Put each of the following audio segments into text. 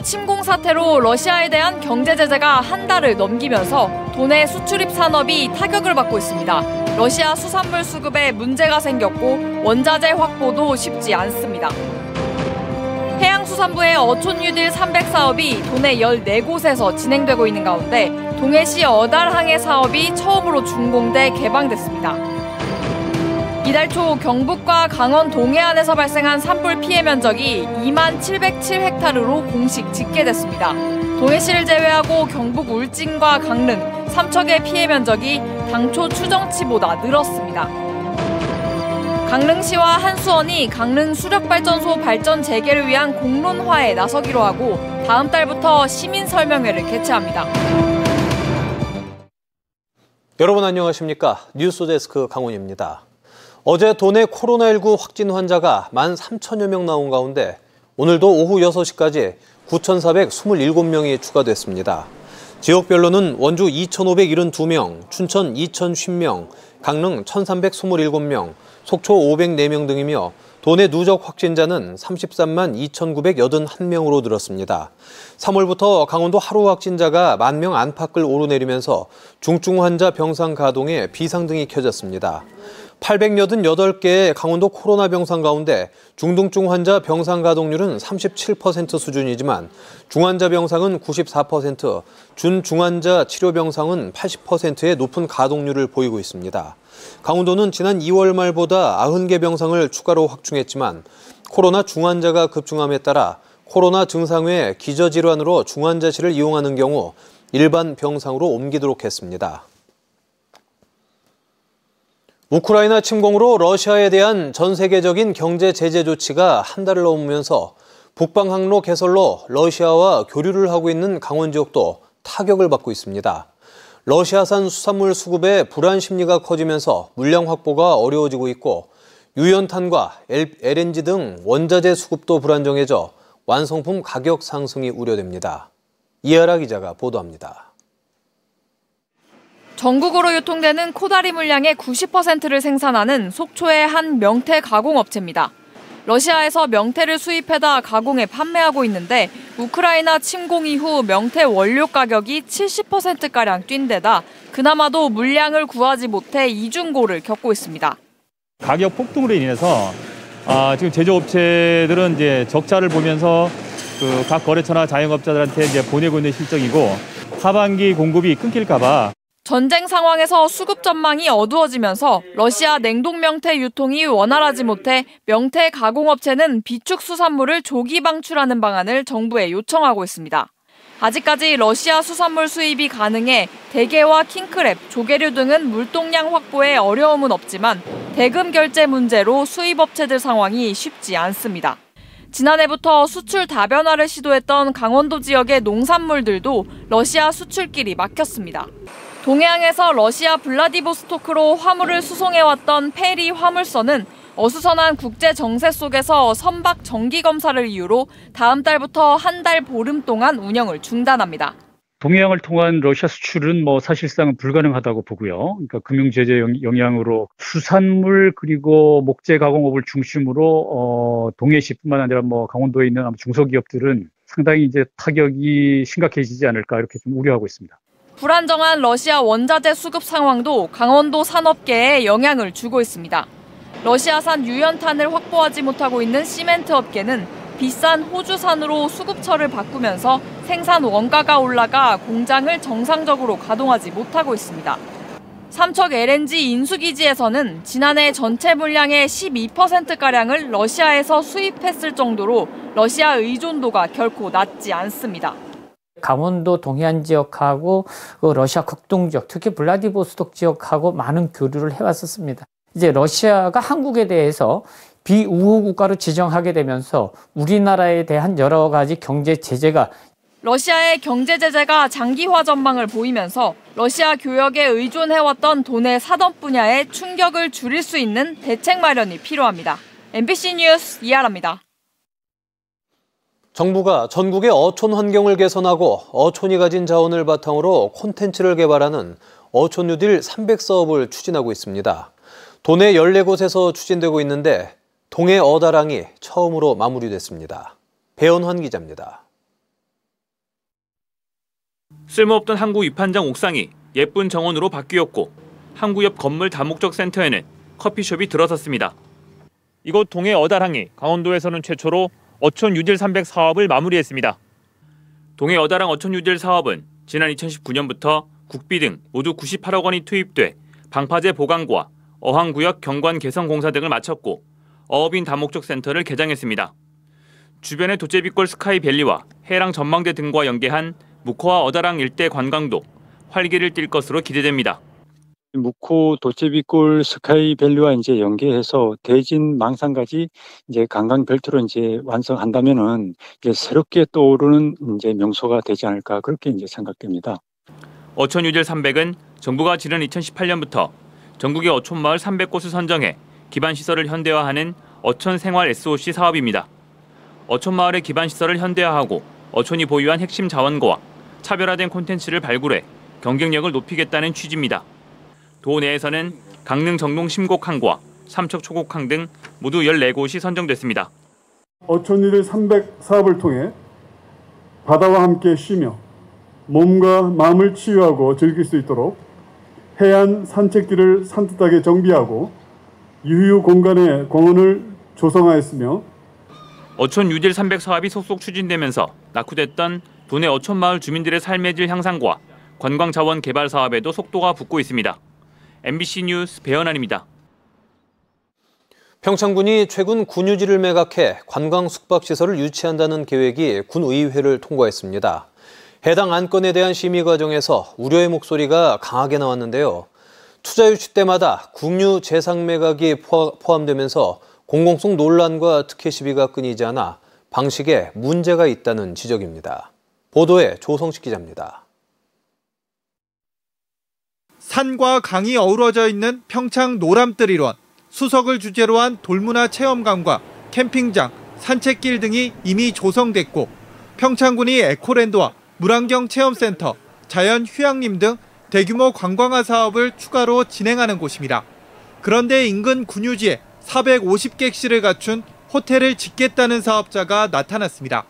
침공 사태로 러시아에 대한 경제 제재가 한 달을 넘기면서 도내 수출입 산업이 타격을 받고 있습니다. 러시아 수산물 수급에 문제가 생겼고 원자재 확보도 쉽지 않습니다. 해양수산부의 어촌 뉴딜 300 사업이 도내 14곳에서 진행되고 있는 가운데 동해시 어달항해 사업이 처음으로 준공돼 개방됐습니다. 이달 초 경북과 강원 동해안에서 발생한 산불 피해 면적이 2707헥타르로 공식 집계됐습니다. 동해시를 제외하고 경북 울진과 강릉, 삼척의 피해 면적이 당초 추정치보다 늘었습니다. 강릉시와 한수원이 강릉 수력발전소 발전 재개를 위한 공론화에 나서기로 하고 다음 달부터 시민 설명회를 개최합니다. 여러분 안녕하십니까? 뉴스데스크 강훈입니다. 어제 도내 코로나19 확진 환자가 13,000여 명 나온 가운데 오늘도 오후 6시까지 9,427명이 추가됐습니다. 지역별로는 원주 2,572명, 춘천 2,050명, 강릉 1,327명, 속초 504명 등이며 도내 누적 확진자는 33만 2,981명으로 늘었습니다. 3월부터 강원도 하루 확진자가 10,000명 안팎을 오르내리면서 중증 환자 병상 가동에 비상등이 켜졌습니다. 888개의 강원도 코로나 병상 가운데 중등증 환자 병상 가동률은 37% 수준이지만 중환자 병상은 94%, 준중환자 치료 병상은 80%의 높은 가동률을 보이고 있습니다. 강원도는 지난 2월 말보다 90개 병상을 추가로 확충했지만 코로나 중환자가 급증함에 따라 코로나 증상 외에 기저질환으로 중환자실을 이용하는 경우 일반 병상으로 옮기도록 했습니다. 우크라이나 침공으로 러시아에 대한 전 세계적인 경제 제재 조치가 한 달을 넘으면서 북방 항로 개설로 러시아와 교류를 하고 있는 강원 지역도 타격을 받고 있습니다. 러시아산 수산물 수급에 불안 심리가 커지면서 물량 확보가 어려워지고 있고 유연탄과 LNG 등 원자재 수급도 불안정해져 완성품 가격 상승이 우려됩니다. 이하라 기자가 보도합니다. 전국으로 유통되는 코다리 물량의 90%를 생산하는 속초의 한 명태 가공업체입니다. 러시아에서 명태를 수입해다 가공해 판매하고 있는데 우크라이나 침공 이후 명태 원료 가격이 70%가량 뛴 데다 그나마도 물량을 구하지 못해 이중고를 겪고 있습니다. 가격 폭등으로 인해서 지금 제조업체들은 이제 적자를 보면서 각 거래처나 자영업자들한테 이제 보내고 있는 실정이고 하반기 공급이 끊길까 봐. 전쟁 상황에서 수급 전망이 어두워지면서 러시아 냉동 명태 유통이 원활하지 못해 명태 가공업체는 비축 수산물을 조기 방출하는 방안을 정부에 요청하고 있습니다. 아직까지 러시아 수산물 수입이 가능해 대게와 킹크랩, 조개류 등은 물동량 확보에 어려움은 없지만 대금 결제 문제로 수입업체들 상황이 쉽지 않습니다. 지난해부터 수출 다변화를 시도했던 강원도 지역의 농산물들도 러시아 수출길이 막혔습니다. 동해항에서 러시아 블라디보스토크로 화물을 수송해왔던 페리 화물선은 어수선한 국제 정세 속에서 선박 정기 검사를 이유로 다음 달부터 한 달 보름 동안 운영을 중단합니다. 동해항을 통한 러시아 수출은 사실상 불가능하다고 보고요. 그러니까 금융 제재 영향으로 수산물 그리고 목재 가공업을 중심으로 동해시뿐만 아니라 강원도에 있는 중소기업들은 상당히 이제 타격이 심각해지지 않을까 이렇게 좀 우려하고 있습니다. 불안정한 러시아 원자재 수급 상황도 강원도 산업계에 영향을 주고 있습니다. 러시아산 유연탄을 확보하지 못하고 있는 시멘트 업계는 비싼 호주산으로 수급처를 바꾸면서 생산 원가가 올라가 공장을 정상적으로 가동하지 못하고 있습니다. 삼척 LNG 인수기지에서는 지난해 전체 물량의 12%가량을 러시아에서 수입했을 정도로 러시아 의존도가 결코 낮지 않습니다. 강원도 동해안 지역하고 러시아 극동 지역, 특히 블라디보스톡 지역하고 많은 교류를 해왔었습니다. 이제 러시아가 한국에 대해서 비우호 국가로 지정하게 되면서 우리나라에 대한 여러 가지 경제 제재가 러시아의 경제 제재가 장기화 전망을 보이면서 러시아 교역에 의존해왔던 도내 산업 분야의 충격을 줄일 수 있는 대책 마련이 필요합니다. MBC 뉴스 이하라입니다. 정부가 전국의 어촌 환경을 개선하고 어촌이 가진 자원을 바탕으로 콘텐츠를 개발하는 어촌 뉴딜 300 사업을 추진하고 있습니다. 도내 14곳에서 추진되고 있는데 동해 어달항이 처음으로 마무리됐습니다. 배현환 기자입니다. 쓸모없던 항구 위판장 옥상이 예쁜 정원으로 바뀌었고 항구 옆 건물 다목적 센터에는 커피숍이 들어섰습니다. 이곳 동해 어다랑이 강원도에서는 최초로 어촌 유질 300 사업을 마무리했습니다. 동해 어다랑 어촌 유질 사업은 지난 2019년부터 국비 등 모두 98억 원이 투입돼 방파제 보강과 어항구역 경관 개선 공사 등을 마쳤고 어업인 다목적 센터를 개장했습니다. 주변의 도제비골 스카이밸리와 해랑 전망대 등과 연계한 묵호와 어다랑 일대 관광도 활기를 띨 것으로 기대됩니다. 묵호 도제비골 스카이밸리와 이제 연계해서 대진 망상까지 이제 관광 별도로 이제 완성한다면은 이제 새롭게 떠오르는 이제 명소가 되지 않을까 그렇게 이제 생각됩니다. 어촌 유질 300은 정부가 지난 2018년부터 전국의 어촌 마을 300곳을 선정해 기반 시설을 현대화하는 어촌 생활 SOC 사업입니다. 어촌 마을의 기반 시설을 현대화하고 어촌이 보유한 핵심 자원과 차별화된 콘텐츠를 발굴해 경쟁력을 높이겠다는 취지입니다. 도 내에서는 강릉 정동 심곡항과 삼척 초곡항 등 모두 14곳이 선정됐습니다. 어촌 유질 300 사업을 통해 바다와 함께 쉬며 몸과 마음을 치유하고 즐길 수 있도록 해안 산책길을 산뜻하게 정비하고 유휴 공간의 공원을 조성하였으며 어촌 유질 300 사업이 속속 추진되면서 낙후됐던 도내 어촌 마을 주민들의 삶의 질 향상과 관광 자원 개발 사업에도 속도가 붙고 있습니다. MBC 뉴스 배현환입니다. 평창군이 최근 군유지를 매각해 관광 숙박시설을 유치한다는 계획이 군의회를 통과했습니다. 해당 안건에 대한 심의 과정에서 우려의 목소리가 강하게 나왔는데요. 투자 유치 때마다 국유 재상 매각이 포함되면서 공공성 논란과 특혜 시비가 끊이지 않아 방식에 문제가 있다는 지적입니다. 보도에 조성식 기자입니다. 산과 강이 어우러져 있는 평창 노람뜰1원, 수석을 주제로 한 돌문화 체험관과 캠핑장, 산책길 등이 이미 조성됐고 평창군이 에코랜드와 물안경 체험센터, 자연 휴양림 등 대규모 관광화 사업을 추가로 진행하는 곳입니다. 그런데 인근 군유지에 450객실을 갖춘 호텔을 짓겠다는 사업자가 나타났습니다.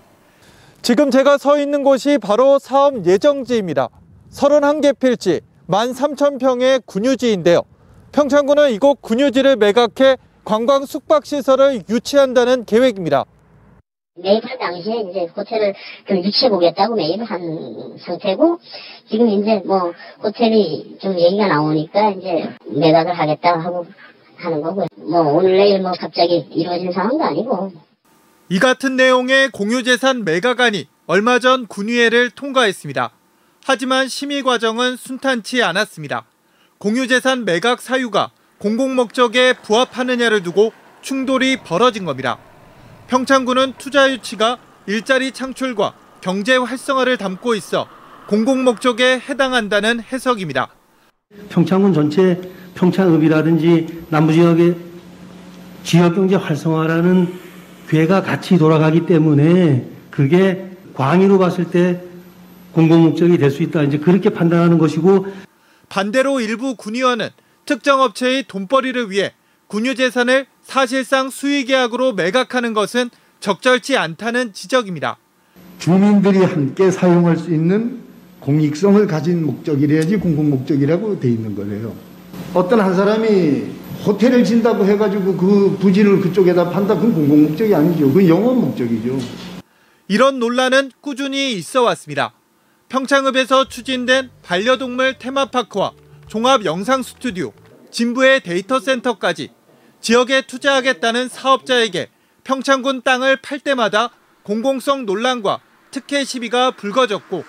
지금 제가 서 있는 곳이 바로 사업 예정지입니다. 31개 필지, 13,000평의 군유지인데요. 평창군은 이곳 군유지를 매각해 관광 숙박시설을 유치한다는 계획입니다. 매입할 당시에 이제 호텔을 좀 유치해 보겠다고 매입을 한 상태고, 지금 이제 뭐 호텔이 좀 얘기가 나오니까 이제 매각을 하겠다 하고 하는 거고요. 뭐 오늘 내일 뭐 갑자기 이루어진 상황도 아니고. 이 같은 내용의 공유재산 매각안이 얼마 전 군의회를 통과했습니다. 하지만 심의 과정은 순탄치 않았습니다. 공유재산 매각 사유가 공공목적에 부합하느냐를 두고 충돌이 벌어진 겁니다. 평창군은 투자 유치가 일자리 창출과 경제 활성화를 담고 있어 공공목적에 해당한다는 해석입니다. 평창군 전체 평창읍이라든지 남부지역의 지역경제 활성화라는 궤가 같이 돌아가기 때문에 그게 광의로 봤을 때 공공목적이 될 수 있다, 이제 그렇게 판단하는 것이고, 반대로 일부 군의원은 특정 업체의 돈벌이를 위해 군유재산을 사실상 수의계약으로 매각하는 것은 적절치 않다는 지적입니다. 주민들이 함께 사용할 수 있는 공익성을 가진 목적이래야지 공공목적이라고 돼 있는 거래요. 어떤 한 사람이 호텔을 진다고 해가지고 그 부지를 그쪽에다 판다, 그건 공공목적이 아니죠. 그건 영업 목적이죠. 이런 논란은 꾸준히 있어 왔습니다. 평창읍에서 추진된 반려동물 테마파크와 종합 영상 스튜디오, 진부의 데이터 센터까지 지역에 투자하겠다는 사업자에게 평창군 땅을 팔 때마다 공공성 논란과 특혜 시비가 불거졌고,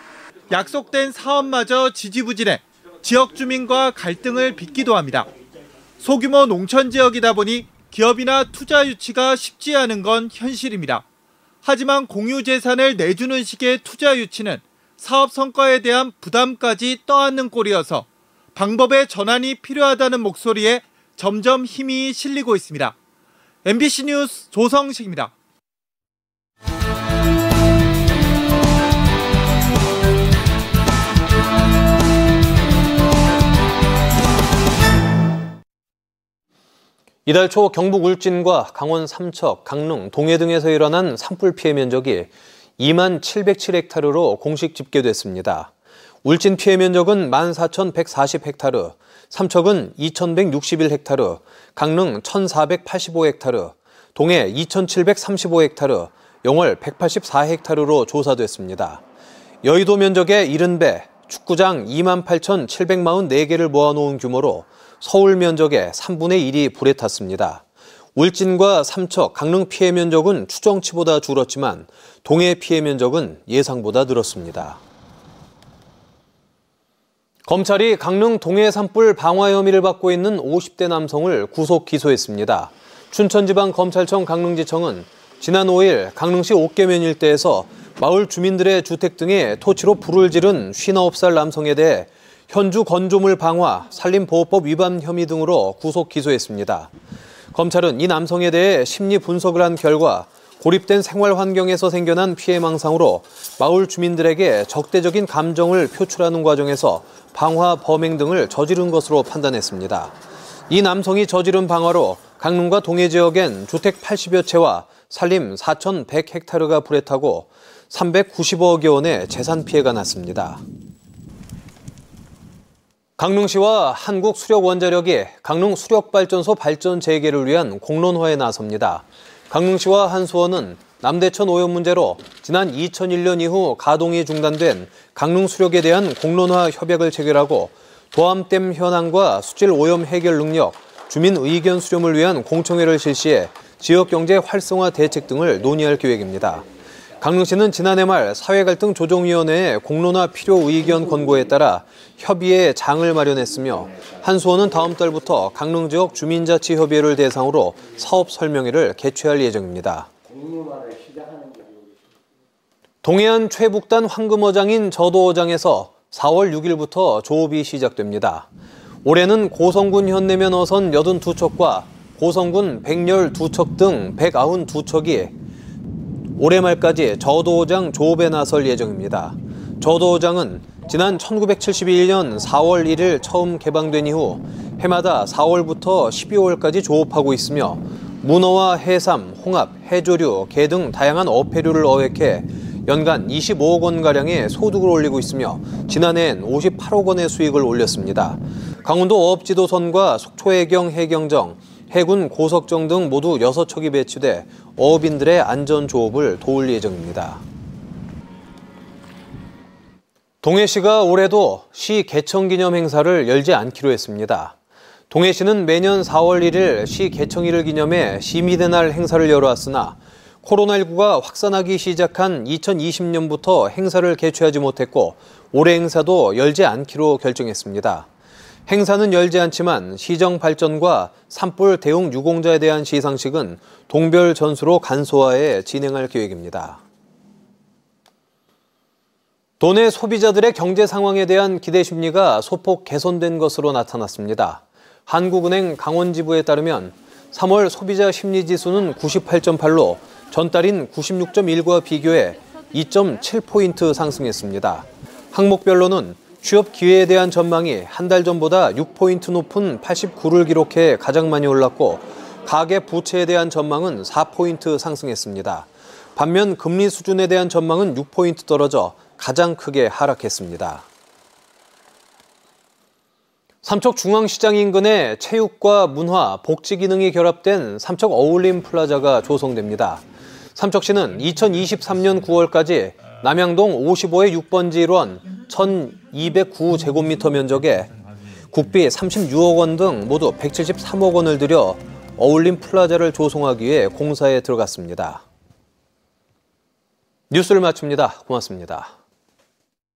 약속된 사업마저 지지부진해 지역 주민과 갈등을 빚기도 합니다. 소규모 농촌 지역이다 보니 기업이나 투자 유치가 쉽지 않은 건 현실입니다. 하지만 공유재산을 내주는 식의 투자 유치는 사업 성과에 대한 부담까지 떠안는 꼴이어서 방법의 전환이 필요하다는 목소리에 점점 힘이 실리고 있습니다. MBC 뉴스 조성식입니다. 이달 초 경북 울진과 강원 삼척, 강릉, 동해 등에서 일어난 산불 피해 면적이 2만 707헥타르로 공식 집계됐습니다. 울진 피해 면적은 14,140헥타르, 삼척은 2,161헥타르, 강릉 1,485헥타르, 동해 2,735헥타르, 영월 184헥타르로 조사됐습니다. 여의도 면적의 70배, 축구장 28,744개를 모아놓은 규모로 서울 면적의 3분의 1이 불에 탔습니다. 울진과 삼척, 강릉 피해 면적은 추정치보다 줄었지만 동해 피해 면적은 예상보다 늘었습니다. 검찰이 강릉 동해 산불 방화 혐의를 받고 있는 50대 남성을 구속 기소했습니다. 춘천지방검찰청 강릉지청은 지난 5일 강릉시 옥계면 일대에서 마을 주민들의 주택 등에 토치로 불을 지른 59살 남성에 대해 현주 건조물 방화, 산림보호법 위반 혐의 등으로 구속 기소했습니다. 검찰은 이 남성에 대해 심리 분석을 한 결과 고립된 생활 환경에서 생겨난 피해망상으로 마을 주민들에게 적대적인 감정을 표출하는 과정에서 방화, 범행 등을 저지른 것으로 판단했습니다. 이 남성이 저지른 방화로 강릉과 동해 지역엔 주택 80여 채와 산림 4,100헥타르가 불에 타고 390억여 원의 재산 피해가 났습니다. 강릉시와 한국수력원자력이 강릉 수력발전소 발전 재개를 위한 공론화에 나섭니다. 강릉시와 한수원은 남대천 오염 문제로 지난 2001년 이후 가동이 중단된 강릉수력에 대한 공론화 협약을 체결하고 도암댐 현황과 수질 오염 해결 능력, 주민 의견 수렴을 위한 공청회를 실시해 지역경제 활성화 대책 등을 논의할 계획입니다. 강릉시는 지난해 말 사회갈등 조정위원회의 공론화 필요 의견 권고에 따라 협의회 장을 마련했으며 한수원은 다음 달부터 강릉 지역 주민자치협의회를 대상으로 사업 설명회를 개최할 예정입니다. 동해안 최북단 황금어장인 저도어장에서 4월 6일부터 조업이 시작됩니다. 올해는 고성군 현내면 어선 82척과 고성군 112척 등 192척이 올해 말까지 저도어장 조업에 나설 예정입니다. 저도어장은 지난 1971년 4월 1일 처음 개방된 이후 해마다 4월부터 12월까지 조업하고 있으며 문어와 해삼, 홍합, 해조류, 게 등 다양한 어패류를 어획해 연간 25억 원가량의 소득을 올리고 있으며 지난해엔 58억 원의 수익을 올렸습니다. 강원도 어업지도선과 속초해경 해경정, 해군 고석정 등 모두 6척이 배치돼 어업인들의 안전 조업을 도울 예정입니다. 동해시가 올해도 시 개청 기념 행사를 열지 않기로 했습니다. 동해시는 매년 4월 1일 시 개청일을 기념해 시민의 날 행사를 열어왔으나 코로나19가 확산하기 시작한 2020년부터 행사를 개최하지 못했고 올해 행사도 열지 않기로 결정했습니다. 행사는 열지 않지만 시정 발전과 산불 대응 유공자에 대한 시상식은 동별 전수로 간소화해 진행할 계획입니다. 도내 소비자들의 경제 상황에 대한 기대 심리가 소폭 개선된 것으로 나타났습니다. 한국은행 강원지부에 따르면 3월 소비자 심리지수는 98.8로 전달인 96.1과 비교해 2.7포인트 상승했습니다. 항목별로는 취업 기회에 대한 전망이 한 달 전보다 6포인트 높은 89를 기록해 가장 많이 올랐고 가계 부채에 대한 전망은 4포인트 상승했습니다. 반면 금리 수준에 대한 전망은 6포인트 떨어져 가장 크게 하락했습니다. 삼척 중앙시장 인근에 체육과 문화, 복지 기능이 결합된 삼척 어울림 플라자가 조성됩니다. 삼척시는 2023년 9월까지 남양동 55의 6번지 1원 1,209제곱미터 면적에 국비 36억 원 등 모두 173억 원을 들여 어울림 플라자를 조성하기 위해 공사에 들어갔습니다. 뉴스를 마칩니다. 고맙습니다.